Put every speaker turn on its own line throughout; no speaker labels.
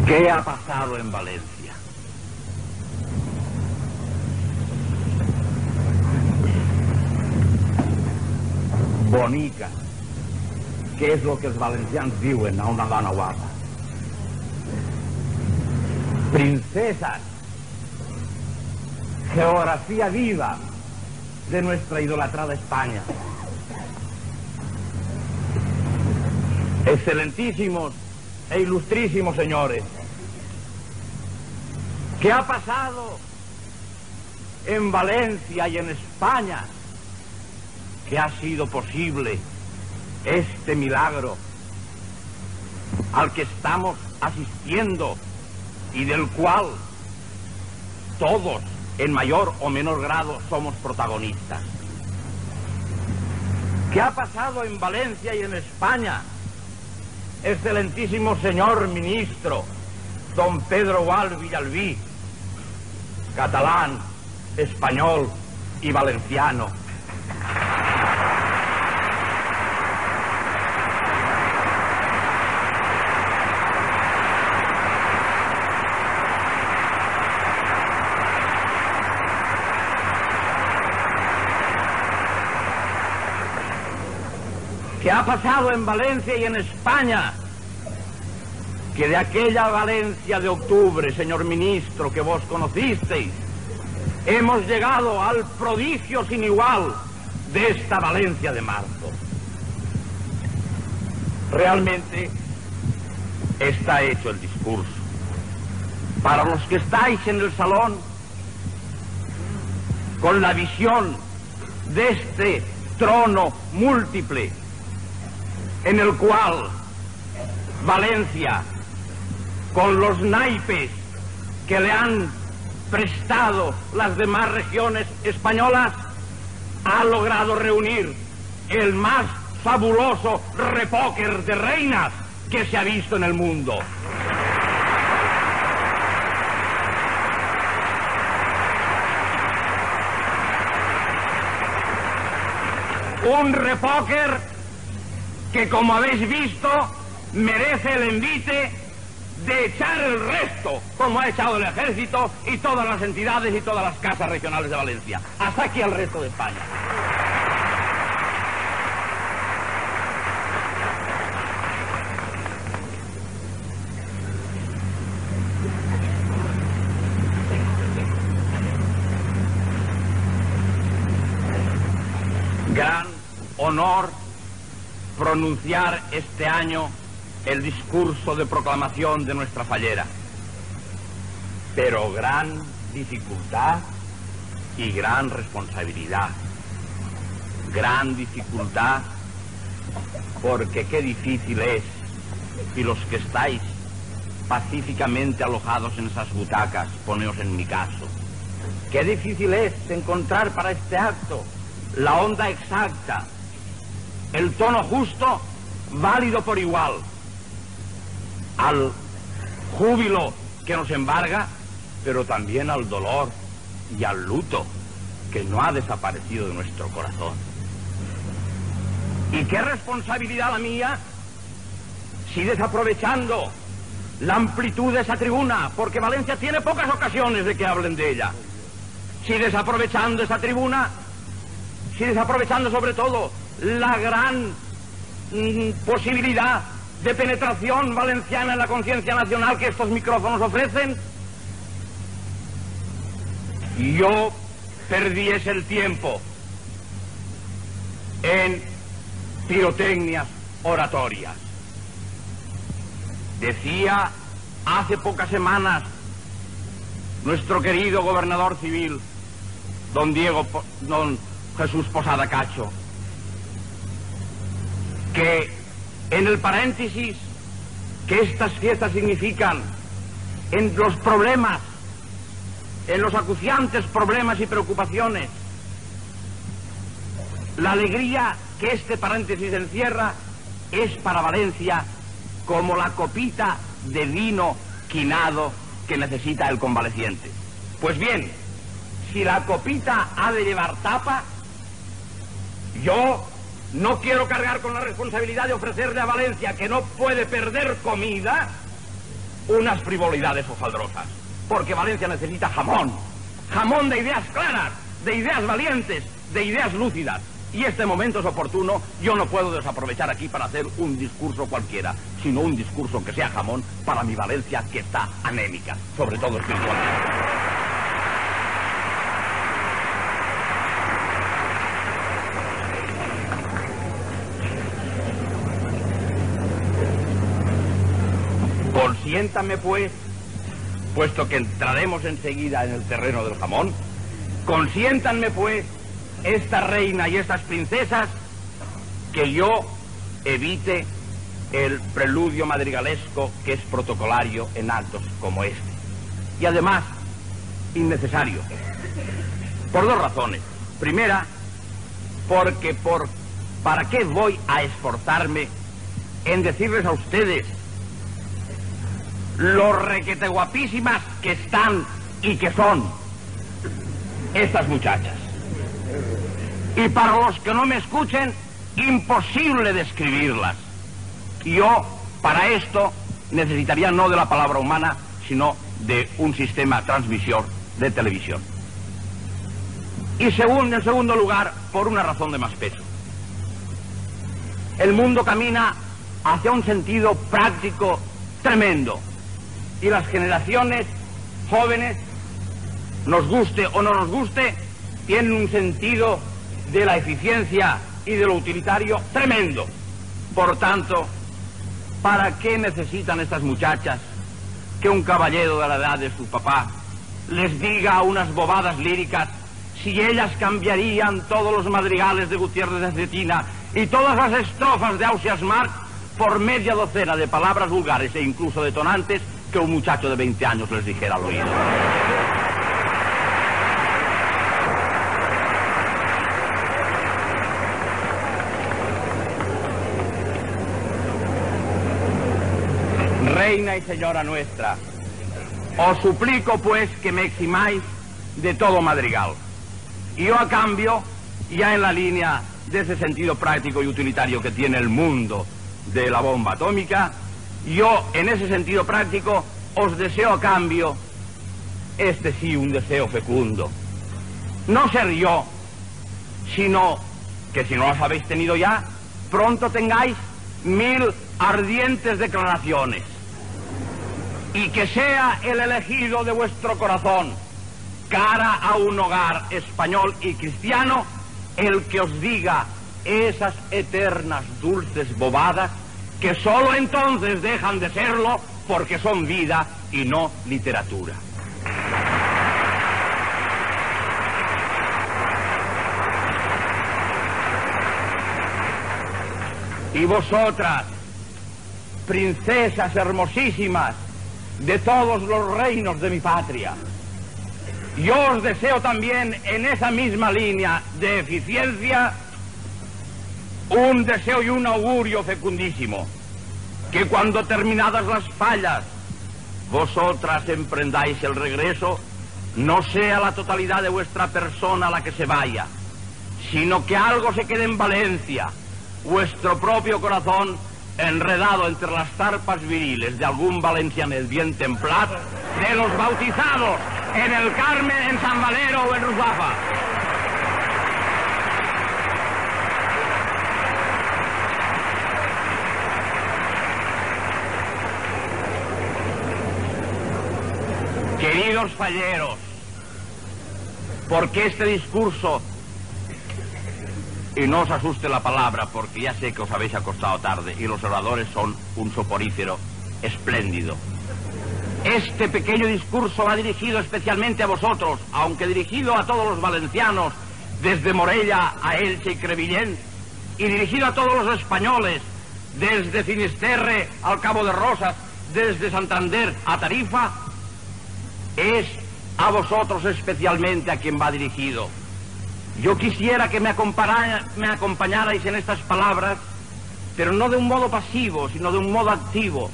¿Qué ha pasado en Valencia? Bonica, què és el que els valencians diuen a una dona guapa? Princesas, geografía viva de nuestra idolatrada España. Excelentísimos e ilustrísimos señores, ¿qué ha pasado en Valencia y en España que ha sido posible este milagro al que estamos asistiendo y del cual todos, en mayor o menor grado, somos protagonistas? ¿Qué ha pasado en Valencia y en España, excelentísimo señor ministro, don Pedro Gual Villalbí, catalán, español y valenciano? ¿Qué ha pasado en Valencia y en España? Que de aquella Valencia de octubre, señor ministro, que vos conocisteis, hemos llegado al prodigio sin igual de esta Valencia de marzo. Realmente está hecho el discurso. Para los que estáis en el salón, con la visión de este trono múltiple, en el cual Valencia, con los naipes que le han prestado las demás regiones españolas, ha logrado reunir el más fabuloso repóquer de reinas que se ha visto en el mundo. Un repóquer que, como habéis visto, merece el envite de echar el resto, como ha echado el ejército y todas las entidades y todas las casas regionales de Valencia. Hasta aquí el resto de España. Gran honor pronunciar este año el discurso de proclamación de nuestra fallera, pero gran dificultad y gran responsabilidad. Gran dificultad porque qué difícil es, y los que estáis pacíficamente alojados en esas butacas, poneos en mi caso, qué difícil es encontrar para este acto la onda exacta, el tono justo, válido por igual, al júbilo que nos embarga, pero también al dolor y al luto que no ha desaparecido de nuestro corazón. ¿Y qué responsabilidad la mía si, desaprovechando la amplitud de esa tribuna, porque Valencia tiene pocas ocasiones de que hablen de ella, si desaprovechando esa tribuna, si desaprovechando sobre todo la gran posibilidad de penetración valenciana en la conciencia nacional que estos micrófonos ofrecen, yo perdiese el tiempo en pirotecnias oratorias? Decía hace pocas semanas nuestro querido gobernador civil, don Jesús Posada Cacho, que en el paréntesis que estas fiestas significan, en los problemas, en los acuciantes problemas y preocupaciones, la alegría que este paréntesis encierra es para Valencia como la copita de vino quinado que necesita el convaleciente. Pues bien, si la copita ha de llevar tapa, yo no quiero cargar con la responsabilidad de ofrecerle a Valencia, que no puede perder comida, unas frivolidades hojaldrosas, porque Valencia necesita jamón, jamón de ideas claras, de ideas valientes, de ideas lúcidas. Y este momento es oportuno, yo no puedo desaprovechar aquí para hacer un discurso cualquiera, sino un discurso que sea jamón para mi Valencia, que está anémica, sobre todo espiritualmente. Consiéntame, pues, puesto que entraremos enseguida en el terreno del jamón, consiéntanme, pues, esta reina y estas princesas, que yo evite el preludio madrigalesco que es protocolario en actos como este. Y además, innecesario. Por dos razones. Primera, porque ¿para qué voy a esforzarme en decirles a ustedes lo requete guapísimas que están y que son estas muchachas? Y para los que no me escuchen, imposible describirlas. Yo, para esto, necesitaría no de la palabra humana, sino de un sistema transmisor de televisión. Y en segundo lugar, por una razón de más peso. El mundo camina hacia un sentido práctico tremendo. Y las generaciones jóvenes, nos guste o no nos guste, tienen un sentido de la eficiencia y de lo utilitario tremendo. Por tanto, ¿para qué necesitan estas muchachas que un caballero de la edad de su papá les diga unas bobadas líricas si ellas cambiarían todos los madrigales de Gutiérrez de Cetina y todas las estrofas de Ausias Marc por media docena de palabras vulgares e incluso detonantes que un muchacho de 20 años les dijera al oído? Reina y señora nuestra, os suplico pues que me eximáis de todo madrigal. Y yo a cambio, ya en la línea de ese sentido práctico y utilitario que tiene el mundo de la bomba atómica, yo en ese sentido práctico os deseo a cambio, este sí un deseo fecundo, no ser yo, sino que si no las habéis tenido ya, pronto tengáis 1000 ardientes declaraciones. Y que sea el elegido de vuestro corazón, cara a un hogar español y cristiano, el que os diga esas eternas dulces bobadas que solo entonces dejan de serlo porque son vida y no literatura. Y vosotras, princesas hermosísimas de todos los reinos de mi patria, yo os deseo también en esa misma línea de eficiencia un deseo y un augurio fecundísimo, que cuando terminadas las fallas vosotras emprendáis el regreso, no sea la totalidad de vuestra persona la que se vaya, sino que algo se quede en Valencia, vuestro propio corazón enredado entre las zarpas viriles de algún valencianet bien templado, de los bautizados en el Carmen, en San Valero o en Ruzafa. Queridos falleros, porque este discurso, y no os asuste la palabra, porque ya sé que os habéis acostado tarde y los oradores son un soporífero espléndido. Este pequeño discurso va dirigido especialmente a vosotros, aunque dirigido a todos los valencianos, desde Morella a Elche y Crevillent, y dirigido a todos los españoles, desde Finisterre al Cabo de Rosas, desde Santander a Tarifa, es a vosotros especialmente a quien va dirigido. Yo quisiera que me acompañarais en estas palabras, pero no de un modo pasivo, sino de un modo activo.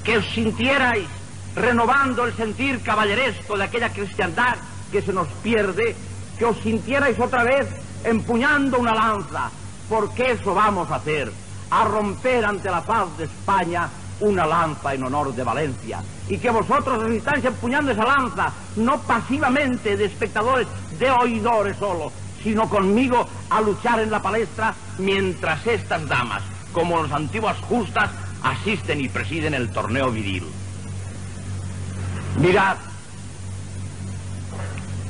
Que os sintierais renovando el sentir caballeresco de aquella cristiandad que se nos pierde, que os sintierais otra vez empuñando una lanza, porque eso vamos a hacer, a romper ante la paz de España una lanza en honor de Valencia, y que vosotros os estáis empuñando esa lanza, no pasivamente de espectadores, de oidores solo, sino conmigo a luchar en la palestra, mientras estas damas, como las antiguas justas, asisten y presiden el torneo viril. Mirad,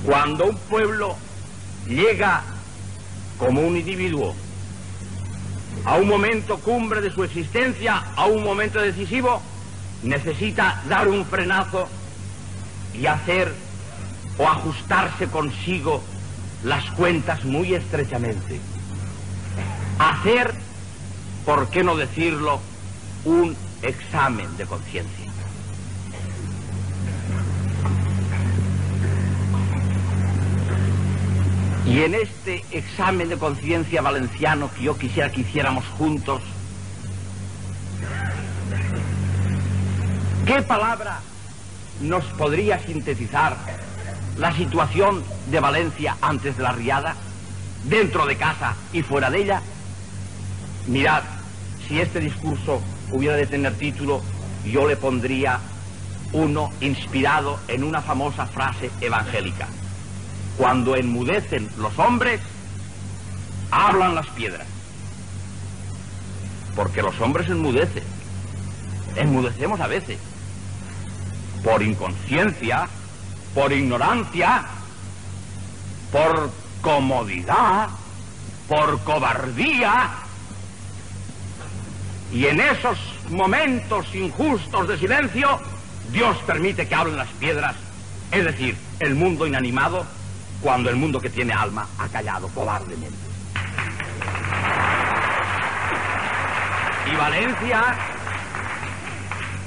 cuando un pueblo llega como un individuo a un momento cumbre de su existencia, a un momento decisivo, necesita dar un frenazo y hacer o ajustarse consigo las cuentas muy estrechamente. Hacer, por qué no decirlo, un examen de conciencia. Y en este examen de conciencia valenciano que yo quisiera que hiciéramos juntos, ¿qué palabra nos podría sintetizar la situación de Valencia antes de la riada, dentro de casa y fuera de ella? Mirad, si este discurso hubiera de tener título, yo le pondría uno inspirado en una famosa frase evangélica: cuando enmudecen los hombres, hablan las piedras. Porque los hombres enmudecen. Enmudecemos a veces. Por inconsciencia, por ignorancia, por comodidad, por cobardía. Y en esos momentos injustos de silencio, Dios permite que hablen las piedras, es decir, el mundo inanimado, cuando el mundo que tiene alma ha callado cobardemente.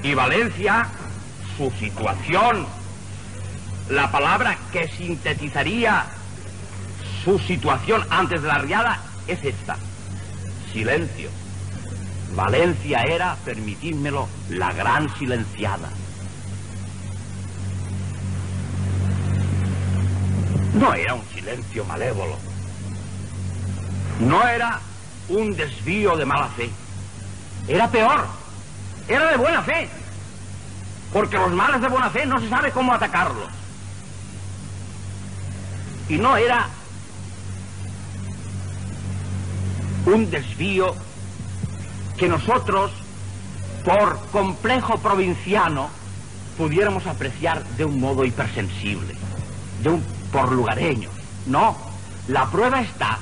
Y Valencia, su situación, la palabra que sintetizaría su situación antes de la riada es esta: silencio. Valencia era, permitidmelo, la gran silenciada. No era un silencio malévolo, no era un desvío de mala fe, era peor, era de buena fe, porque los males de buena fe no se sabe cómo atacarlos. Y no era un desvío que nosotros, por complejo provinciano, pudiéramos apreciar de un modo hipersensible, por lugareños. No, la prueba está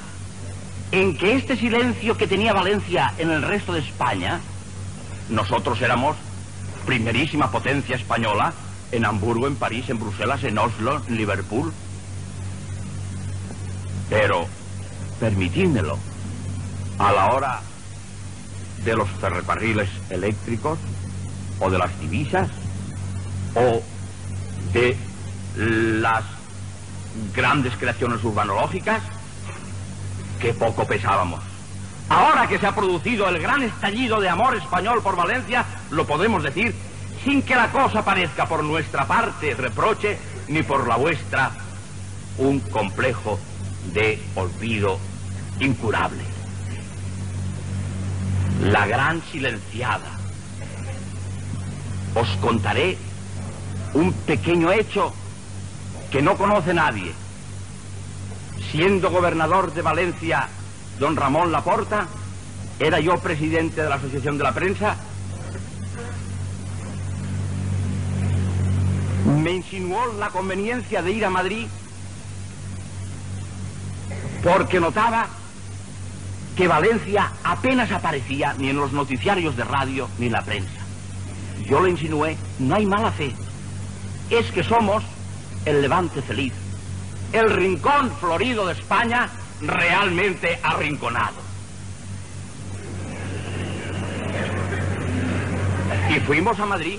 en que este silencio que tenía Valencia en el resto de España, nosotros éramos primerísima potencia española en Hamburgo, en París, en Bruselas, en Oslo, en Liverpool. Pero, permitidmelo, a la hora de los ferrocarriles eléctricos, o de las divisas, o de las grandes creaciones urbanológicas, que poco pesábamos. Ahora que se ha producido el gran estallido de amor español por Valencia, lo podemos decir sin que la cosa parezca por nuestra parte reproche, ni por la vuestra un complejo de olvido incurable. La gran silenciada. Os contaré un pequeño hecho que no conoce nadie. Siendo gobernador de Valencia don Ramón Laporta, era yo presidente de la Asociación de la Prensa, me insinuó la conveniencia de ir a Madrid porque notaba que Valencia apenas aparecía ni en los noticiarios de radio ni en la prensa. Yo le insinué: no hay mala fe, es que somos el Levante feliz, el rincón florido de España realmente arrinconado. Y fuimos a Madrid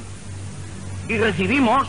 y recibimos